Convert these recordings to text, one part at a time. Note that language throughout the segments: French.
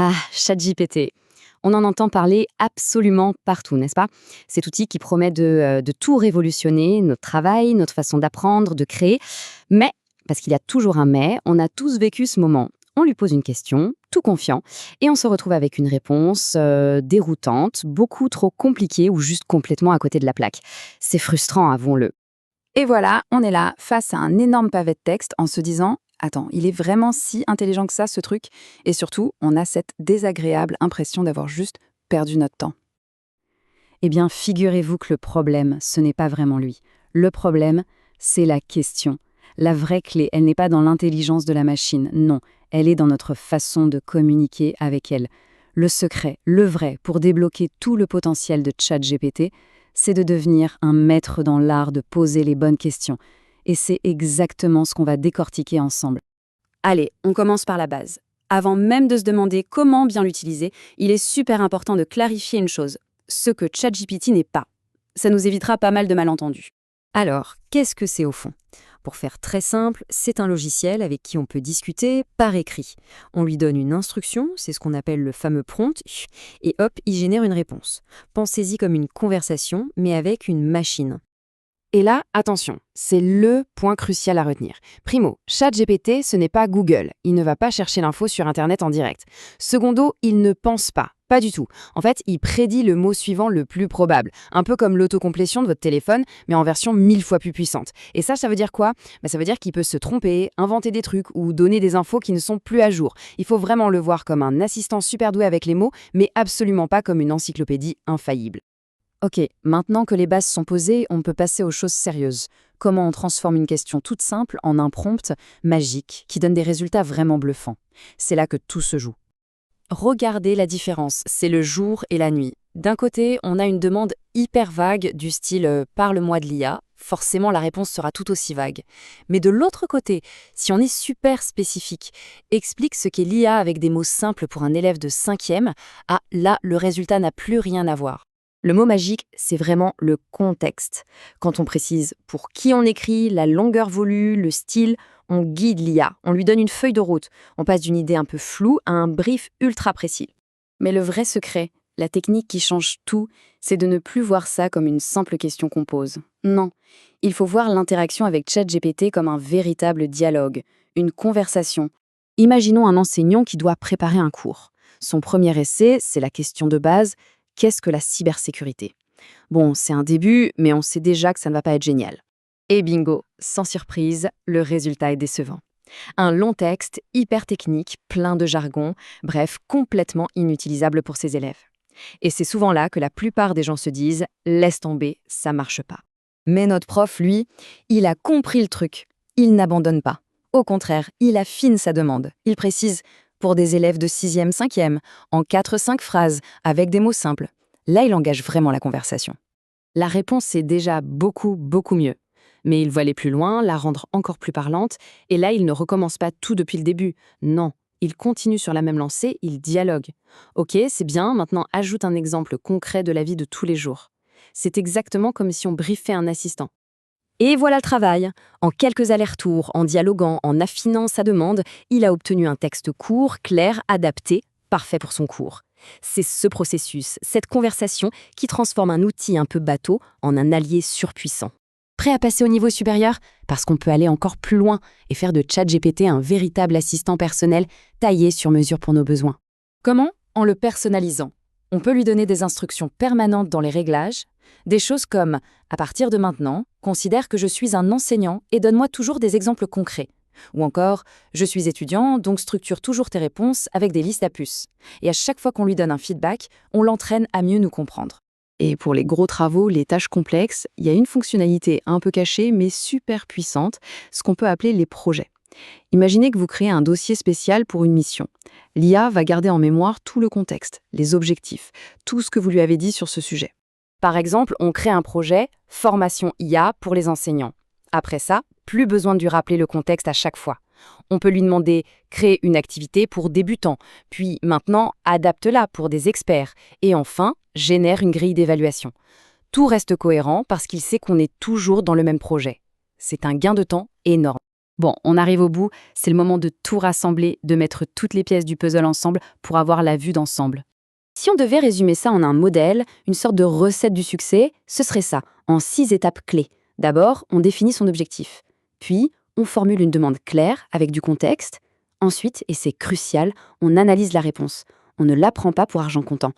Ah, ChatGPT. On en entend parler absolument partout, n'est-ce pas? Cet outil qui promet de tout révolutionner, notre travail, notre façon d'apprendre, de créer. Mais, parce qu'il y a toujours un mais, on a tous vécu ce moment. On lui pose une question, tout confiant, et on se retrouve avec une réponse déroutante, beaucoup trop compliquée ou juste complètement à côté de la plaque. C'est frustrant, avouons-le. Et voilà, on est là, face à un énorme pavé de texte, en se disant attends, il est vraiment si intelligent que ça, ce truc? Et surtout, on a cette désagréable impression d'avoir juste perdu notre temps. Eh bien, figurez-vous que le problème, ce n'est pas vraiment lui. Le problème, c'est la question. La vraie clé, elle n'est pas dans l'intelligence de la machine, non, elle est dans notre façon de communiquer avec elle. Le secret, le vrai, pour débloquer tout le potentiel de ChatGPT, c'est de devenir un maître dans l'art de poser les bonnes questions. Et c'est exactement ce qu'on va décortiquer ensemble. Allez, on commence par la base. Avant même de se demander comment bien l'utiliser, il est super important de clarifier une chose, ce que ChatGPT n'est pas. Ça nous évitera pas mal de malentendus. Alors, qu'est-ce que c'est au fond? Pour faire très simple, c'est un logiciel avec qui on peut discuter par écrit. On lui donne une instruction, c'est ce qu'on appelle le fameux prompt, et hop, il génère une réponse. Pensez-y comme une conversation, mais avec une machine. Et là, attention, c'est le point crucial à retenir. Primo, ChatGPT, ce n'est pas Google. Il ne va pas chercher l'info sur Internet en direct. Secondo, il ne pense pas. Pas du tout. En fait, il prédit le mot suivant le plus probable. Un peu comme l'autocomplétion de votre téléphone, mais en version 1000 fois plus puissante. Et ça veut dire quoi? Ça veut dire qu'il peut se tromper, inventer des trucs ou donner des infos qui ne sont plus à jour. Il faut vraiment le voir comme un assistant super doué avec les mots, mais absolument pas comme une encyclopédie infaillible. Ok, maintenant que les bases sont posées, on peut passer aux choses sérieuses. Comment on transforme une question toute simple en un prompt magique qui donne des résultats vraiment bluffants. C'est là que tout se joue. Regardez la différence, c'est le jour et la nuit. D'un côté, on a une demande hyper vague du style Parle-moi de l'IA ». Forcément, la réponse sera tout aussi vague. Mais de l'autre côté, si on est super spécifique, explique ce qu'est l'IA avec des mots simples pour un élève de 5e, ah là, le résultat n'a plus rien à voir. Le mot magique, c'est vraiment le contexte. Quand on précise pour qui on écrit, la longueur voulue, le style, on guide l'IA, on lui donne une feuille de route. On passe d'une idée un peu floue à un brief ultra précis. Mais le vrai secret, la technique qui change tout, c'est de ne plus voir ça comme une simple question qu'on pose. Non, il faut voir l'interaction avec ChatGPT comme un véritable dialogue, une conversation. Imaginons un enseignant qui doit préparer un cours. Son premier essai, c'est la question de base: qu'est-ce que la cybersécurité? Bon, c'est un début, mais on sait déjà que ça ne va pas être génial. Et bingo, sans surprise, le résultat est décevant. Un long texte, hyper technique, plein de jargon, bref, complètement inutilisable pour ses élèves. Et c'est souvent là que la plupart des gens se disent « laisse tomber, ça marche pas ». Mais notre prof, lui, il a compris le truc. Il n'abandonne pas. Au contraire, il affine sa demande. Il précise pour des élèves de 6e, 5e, en 4-5 phrases, avec des mots simples. Là, il engage vraiment la conversation. La réponse est déjà beaucoup, beaucoup mieux. Mais il veut aller plus loin, la rendre encore plus parlante, et là, il ne recommence pas tout depuis le début. Non, il continue sur la même lancée, il dialogue. Ok, c'est bien, maintenant ajoute un exemple concret de la vie de tous les jours. C'est exactement comme si on briefait un assistant. Et voilà le travail. En quelques allers-retours, en dialoguant, en affinant sa demande, il a obtenu un texte court, clair, adapté, parfait pour son cours. C'est ce processus, cette conversation, qui transforme un outil un peu bateau en un allié surpuissant. Prêt à passer au niveau supérieur? Parce qu'on peut aller encore plus loin et faire de ChatGPT un véritable assistant personnel taillé sur mesure pour nos besoins. Comment? En le personnalisant. On peut lui donner des instructions permanentes dans les réglages, des choses comme « à partir de maintenant, considère que je suis un enseignant et donne-moi toujours des exemples concrets ». Ou encore « je suis étudiant, donc structure toujours tes réponses avec des listes à puces ». Et à chaque fois qu'on lui donne un feedback, on l'entraîne à mieux nous comprendre. Et pour les gros travaux, les tâches complexes, il y a une fonctionnalité un peu cachée mais super puissante, ce qu'on peut appeler les projets. Imaginez que vous créez un dossier spécial pour une mission. L'IA va garder en mémoire tout le contexte, les objectifs, tout ce que vous lui avez dit sur ce sujet. Par exemple, on crée un projet « Formation IA pour les enseignants ». Après ça, plus besoin de lui rappeler le contexte à chaque fois. On peut lui demander « Créer une activité pour débutants », puis maintenant « Adapte-la pour des experts » et enfin « Génère une grille d'évaluation ». Tout reste cohérent parce qu'il sait qu'on est toujours dans le même projet. C'est un gain de temps énorme. Bon, on arrive au bout, c'est le moment de tout rassembler, de mettre toutes les pièces du puzzle ensemble pour avoir la vue d'ensemble. Si on devait résumer ça en un modèle, une sorte de recette du succès, ce serait ça, en 6 étapes clés. D'abord, on définit son objectif. Puis, on formule une demande claire avec du contexte. Ensuite, et c'est crucial, on analyse la réponse. On ne l'apprend pas pour argent comptant.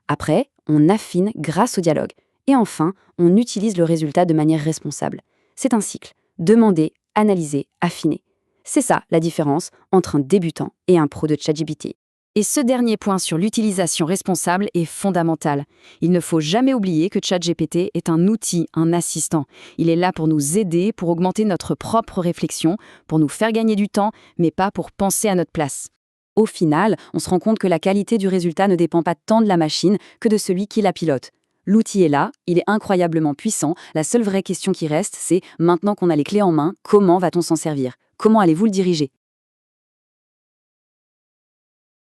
Après, on affine grâce au dialogue. Et enfin, on utilise le résultat de manière responsable. C'est un cycle. Demander, analyser, affiner. C'est ça la différence entre un débutant et un pro de ChatGPT. Et ce dernier point sur l'utilisation responsable est fondamental. Il ne faut jamais oublier que ChatGPT est un outil, un assistant. Il est là pour nous aider, pour augmenter notre propre réflexion, pour nous faire gagner du temps, mais pas pour penser à notre place. Au final, on se rend compte que la qualité du résultat ne dépend pas tant de la machine que de celui qui la pilote. L'outil est là, il est incroyablement puissant. La seule vraie question qui reste, c'est, maintenant qu'on a les clés en main, comment va-t-on s'en servir? Comment allez-vous le diriger?